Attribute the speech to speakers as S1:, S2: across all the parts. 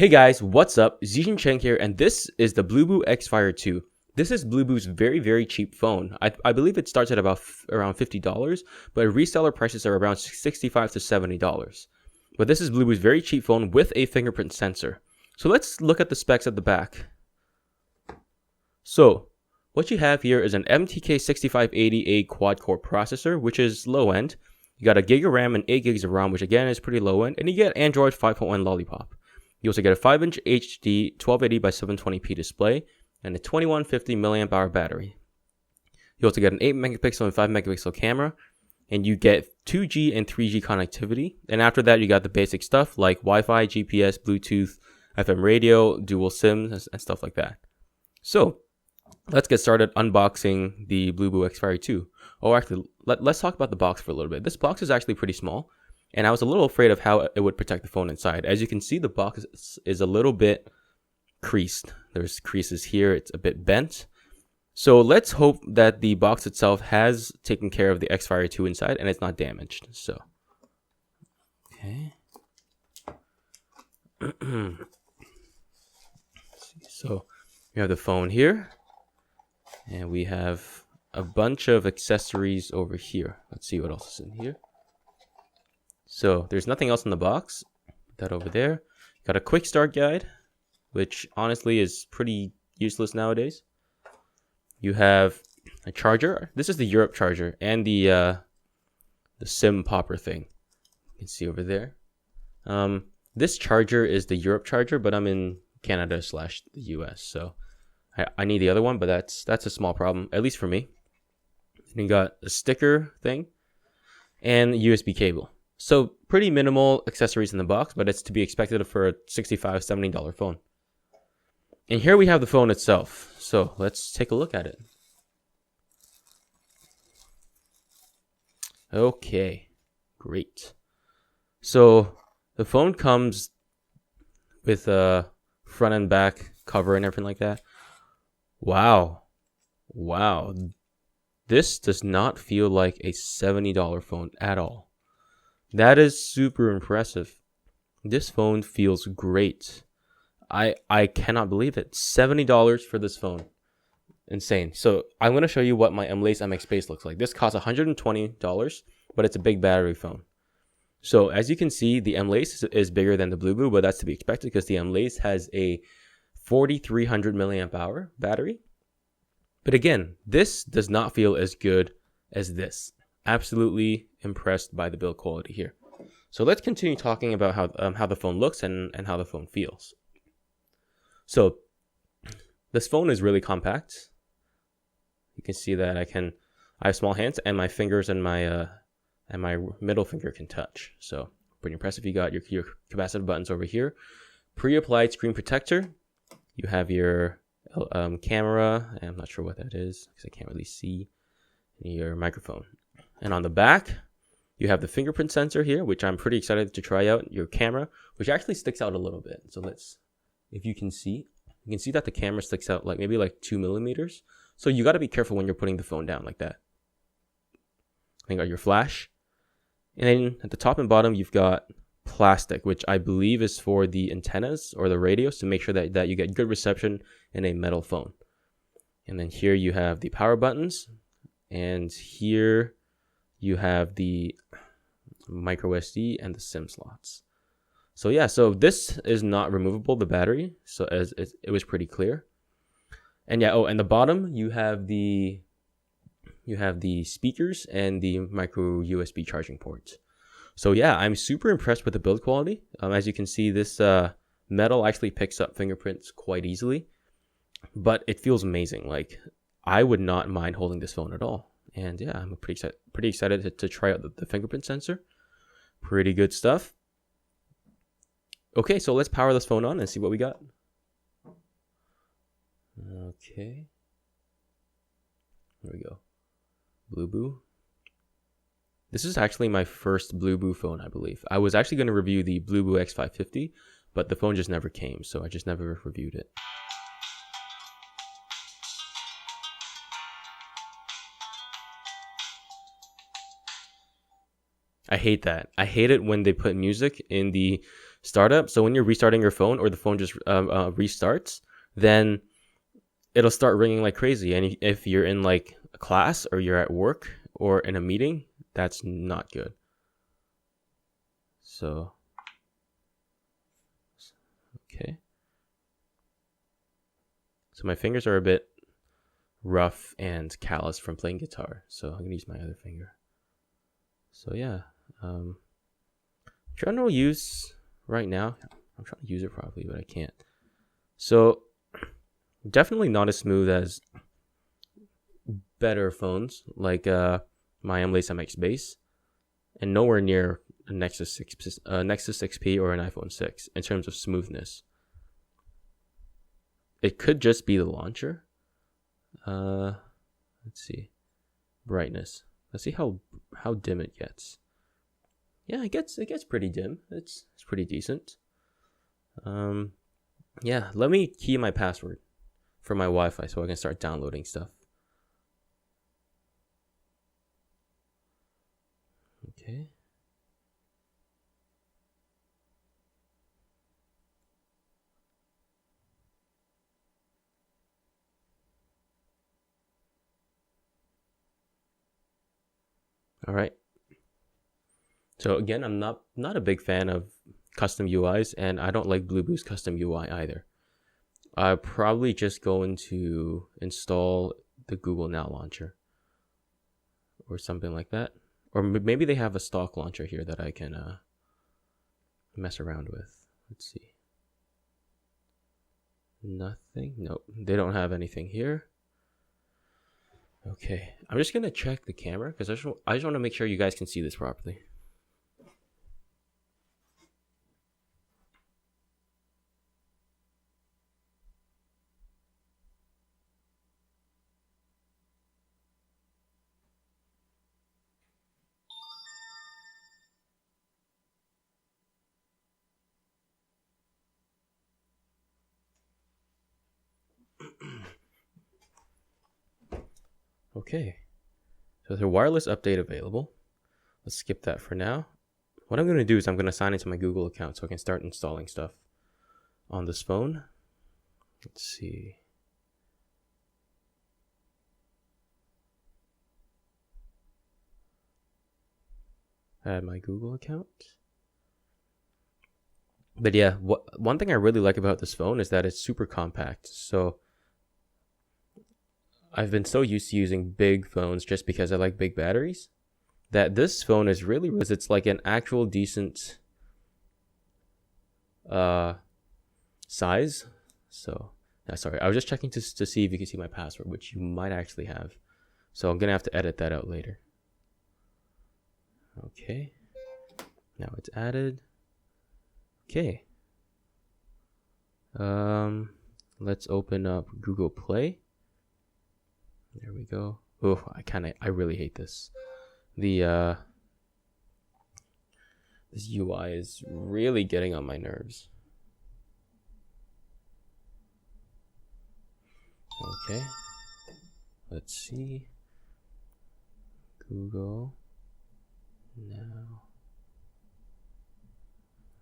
S1: Hey guys, what's up? Zijin Cheng here, and this is the Bluboo XFire 2. This is Bluboo's very cheap phone. I believe it starts at around $50, but reseller prices are around $65 to $70. But this is Bluboo's very cheap phone with a fingerprint sensor. So let's look at the specs at the back. So what you have here is an MTK6580A quad-core processor, which is low-end. You got a gig of RAM and 8 gigs of RAM, which again is pretty low-end, and you get Android 5.1 Lollipop. You also get a 5-inch HD 1280 by 720p display and a 2150 mAh battery. You also get an 8 megapixel and 5 megapixel camera, and you get 2G and 3G connectivity. And after that, you got the basic stuff like Wi-Fi, GPS, Bluetooth, FM radio, dual SIMs, and stuff like that. So let's get started unboxing the Bluboo XFire 2. Oh, actually, let's talk about the box for a little bit. This box is actually pretty small, and I was a little afraid of how it would protect the phone inside. As you can see, the box is a little bit creased. There's creases here. It's a bit bent. So let's hope that the box itself has taken care of the XFire 2 inside and it's not damaged. So, okay. So we have the phone here, and we have a bunch of accessories over here. Let's see what else is in here. So there's nothing else in the box. Put that over there. Got a quick start guide, which honestly is pretty useless nowadays. You have a charger. This is the Europe charger and the SIM popper thing. You can see over there. This charger is the Europe charger, but I'm in Canada / the US, so I need the other one, but that's a small problem, at least for me. And you got a sticker thing and USB cable. So pretty minimal accessories in the box, but it's to be expected for a $65, $70 phone. And here we have the phone itself. So let's take a look at it. Okay, great. So the phone comes with a front and back cover and everything like that. Wow. This does not feel like a $70 phone at all. That is super impressive. This phone feels great. I cannot believe it. $70 for this phone. Insane. So I'm going to show you what my Mlace MX Base looks like. This costs $120, but it's a big battery phone. So as you can see, the Mlace is bigger than the Bluboo, but that's to be expected because the Mlace has a 4300 mAh battery. But again, this does not feel as good as this. Absolutely impressed by the build quality here. So let's continue talking about how the phone looks and how the phone feels. So this phone is really compact. You can see that I have small hands, and my fingers and my middle finger can touch. So pretty impressive. You got your capacitive buttons over here. Pre-applied screen protector. You have your camera, and I'm not sure what that is because I can't really see. Your microphone. And on the back, you have the fingerprint sensor here, which I'm pretty excited to try out. Your camera, which actually sticks out a little bit. So if you can see that the camera sticks out maybe 2 millimeters. So you got to be careful when you're putting the phone down like that. Then got your flash. And then at the top and bottom, you've got plastic, which I believe is for the antennas or the radios to make sure that you get good reception in a metal phone. And then here you have the power buttons. And here you have the MicroSD and the SIM slots. So yeah, so this is not removable, the battery. So as it was pretty clear. And yeah, and the bottom you have the speakers and the micro USB charging ports. So yeah, I'm super impressed with the build quality. As you can see, this metal actually picks up fingerprints quite easily, but it feels amazing. I would not mind holding this phone at all. And yeah, I'm pretty excited to try out the fingerprint sensor. Pretty good stuff. Okay, so let's power this phone on and see what we got. Okay. Here we go. Bluboo. This is actually my first Bluboo phone, I believe. I was actually going to review the Bluboo X550, but the phone just never came, so I just never reviewed it. I hate that. I hate it when they put music in the startup. So when you're restarting your phone or the phone just restarts, then it'll start ringing like crazy. And if you're in like a class or you're at work or in a meeting, that's not good. So, okay. So my fingers are a bit rough and callous from playing guitar. So I'm going to use my other finger. So yeah, trying to use right now. I'm trying to use it properly, but I can't. So definitely not as smooth as better phones like my Lace MX Base, and nowhere near a Nexus 6P or an iPhone 6 in terms of smoothness. It could just be the launcher. Let's see, brightness. Let's see how dim it gets. Yeah, it gets pretty dim. It's pretty decent. Yeah, let me key my password for my Wi-Fi so I can start downloading stuff. Okay. All right. So again, I'm not a big fan of custom UIs, and I don't like Bluboo's custom UI either. I'm probably just going to install the Google Now launcher or something like that. Or maybe they have a stock launcher here that I can mess around with. Let's see. Nothing. Nope. They don't have anything here. Okay. I'm just going to check the camera because I just want to make sure you guys can see this properly. Okay, so there's a wireless update available. Let's skip that for now. What I'm going to do is I'm going to sign into my Google account so I can start installing stuff on this phone. Let's see. Add my Google account. But yeah, one thing I really like about this phone is that it's super compact. So I've been so used to using big phones just because I like big batteries, that this phone is really, it's like an actual decent size. So sorry, I was just checking to see if you can see my password, which you might actually have. So I'm gonna have to edit that out later. Okay, now it's added. Okay, let's open up Google Play. There we go. Oh, I really hate this. This UI is really getting on my nerves. Okay. Let's see. Google Now.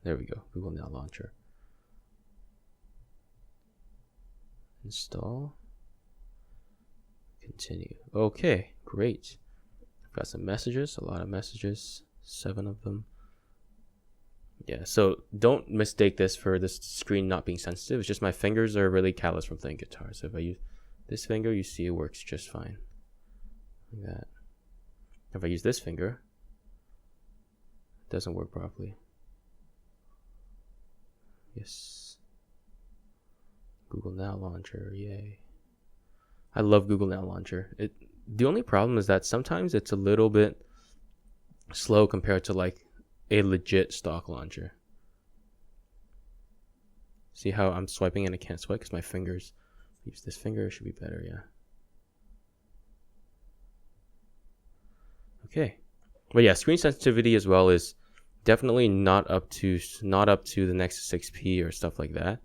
S1: There we go. Google Now launcher. Install. Continue. Okay, great. I've got some messages, a lot of messages, 7 of them. Yeah, so don't mistake this for this screen not being sensitive. It's just my fingers are really callous from playing guitar. So if I use this finger, you see it works just fine. Like that. If I use this finger, it doesn't work properly. Yes. Google Now launcher, yay. I love Google Now launcher. The only problem is that sometimes it's a little bit slow compared to like a legit stock launcher. See how I'm swiping and I can't swipe because my fingers, use this finger, it should be better, yeah. Okay. But yeah, screen sensitivity as well is definitely not up to the Nexus 6P or stuff like that.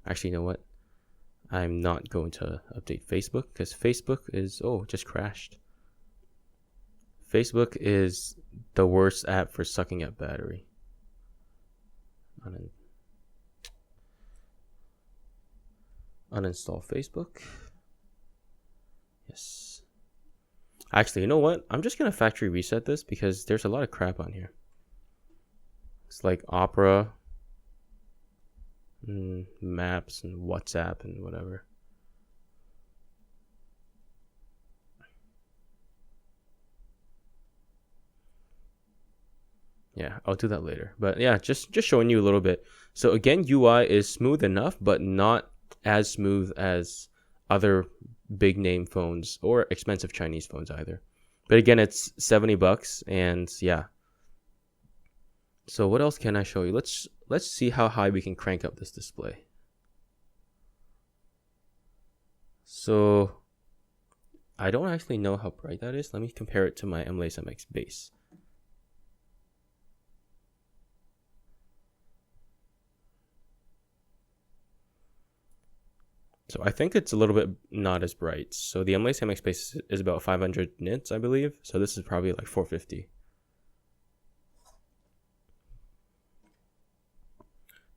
S1: Actually, you know what? I'm not going to update Facebook because Facebook is, just crashed. Facebook is the worst app for sucking up battery. Uninstall Facebook. Yes. Actually, you know what? I'm just going to factory reset this because there's a lot of crap on here. It's like Opera, Maps, and WhatsApp, and whatever. Yeah, I'll do that later. But yeah, just showing you a little bit. So again, UI is smooth enough, but not as smooth as other big name phones or expensive Chinese phones either. But again, it's $70, and yeah. So what else can I show you? Let's see how high we can crank up this display. So I don't actually know how bright that is. Let me compare it to my M-Lace MX base. So I think it's a little bit not as bright. So the M-Lace MX base is about 500 nits, I believe. So this is probably like 450.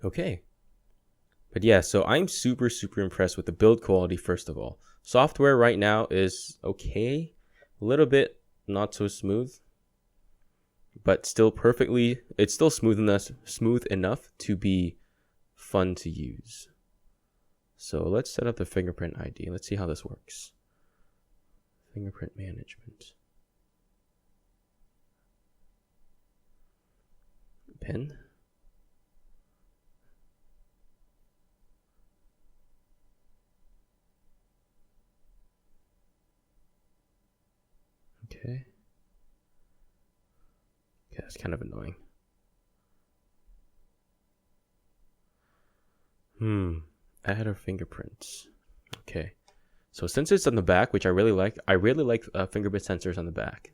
S1: Okay. But yeah, so I'm super impressed with the build quality, first of all. Software right now is okay. A little bit not so smooth. But still it's still smooth enough to be fun to use. So let's set up the Fingerprint Id. Let's see how this works. Fingerprint Management. Pin. Okay. Okay, that's kind of annoying. Add our fingerprints. Okay. So since it's on the back, which I really like fingerprint sensors on the back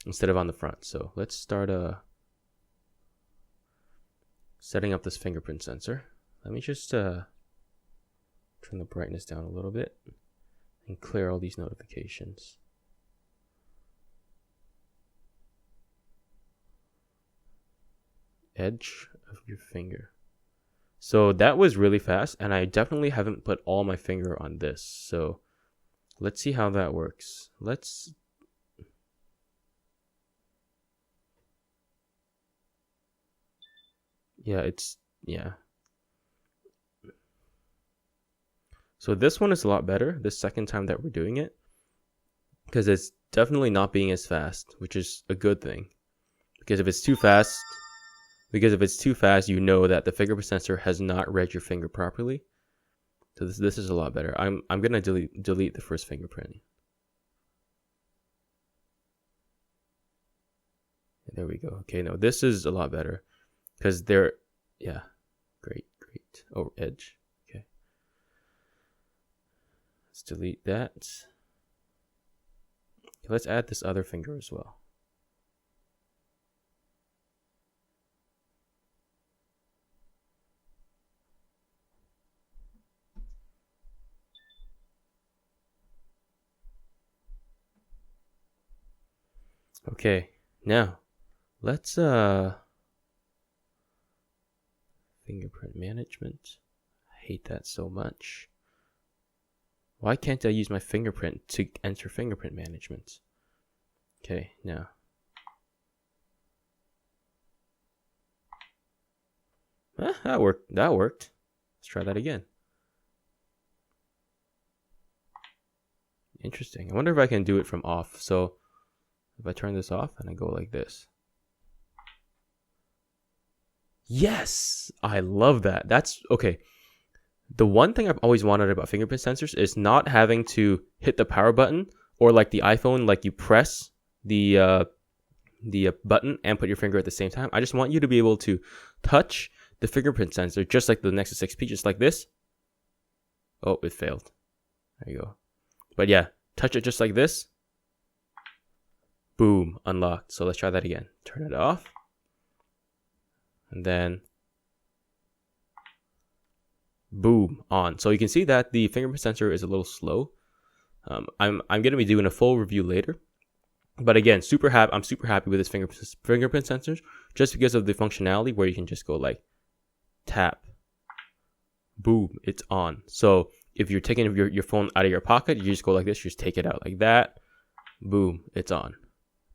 S1: instead of on the front. So let's start setting up this fingerprint sensor. Let me just turn the brightness down a little bit and clear all these notifications. Edge of your finger. So that was really fast, and I definitely haven't put all my finger on this. So let's see how that works. Yeah. So this one is a lot better, the second time that we're doing it, because it's definitely not being as fast, which is a good thing. Because if it's too fast, you know that the fingerprint sensor has not read your finger properly. So this is a lot better. I'm gonna delete the first fingerprint. There we go. Okay, no, this is a lot better because yeah, great. Oh, edge. Okay, let's delete that. Okay, let's add this other finger as well. Okay, now let's fingerprint management. I hate that so much. Why can't I use my fingerprint to enter fingerprint management? Okay, now. That worked. Let's try that again. Interesting. I wonder if I can do it from off. So if I turn this off and I go like this. Yes! I love that. That's okay. The one thing I've always wanted about fingerprint sensors is not having to hit the power button, or like the iPhone, like you press the button and put your finger at the same time. I just want you to be able to touch the fingerprint sensor just like the Nexus 6P, just like this. Oh, it failed. There you go. But yeah, touch it just like this. Boom, unlocked. So let's try that again. Turn it off. And then boom, on. So you can see that the fingerprint sensor is a little slow. I'm going to be doing a full review later But again, I'm super happy with this fingerprint sensors just because of the functionality where you can just go like tap, boom, it's on. So if you're taking your phone out of your pocket, you just go like this, you just take it out like that, boom, it's on.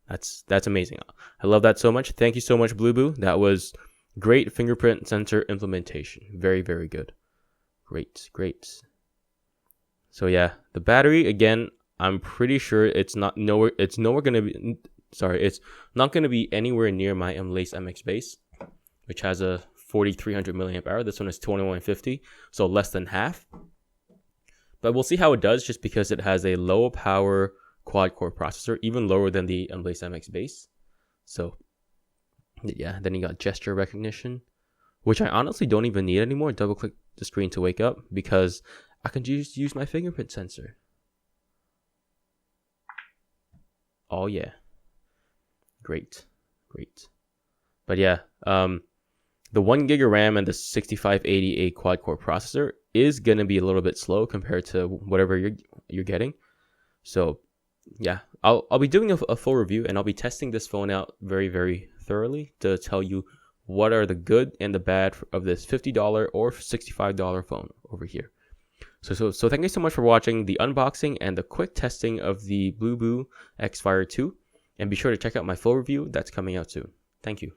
S1: That's amazing. I love that so much. Thank you so much, Bluboo. That was great fingerprint sensor implementation. Very, very good. Great. So yeah, the battery, again, I'm pretty sure it's not going to be anywhere near my Enlace MX base, which has a 4300 milliamp hour. This one is 2150, so less than half. But we'll see how it does, just because it has a low power quad core processor, even lower than the Enlace MX base. So yeah, then you got gesture recognition, which I honestly don't even need anymore. Double click the screen to wake up because I can just use my fingerprint sensor. Oh yeah, great. But yeah, the 1 gig of RAM and the 6580A quad core processor is gonna be a little bit slow compared to whatever you're getting. So yeah, I'll be doing a full review, and I'll be testing this phone out very, very thoroughly to tell you what are the good and the bad of this $50 or $65 phone over here. So thank you so much for watching the unboxing and the quick testing of the Bluboo XFire 2, and be sure to check out my full review that's coming out soon. Thank you.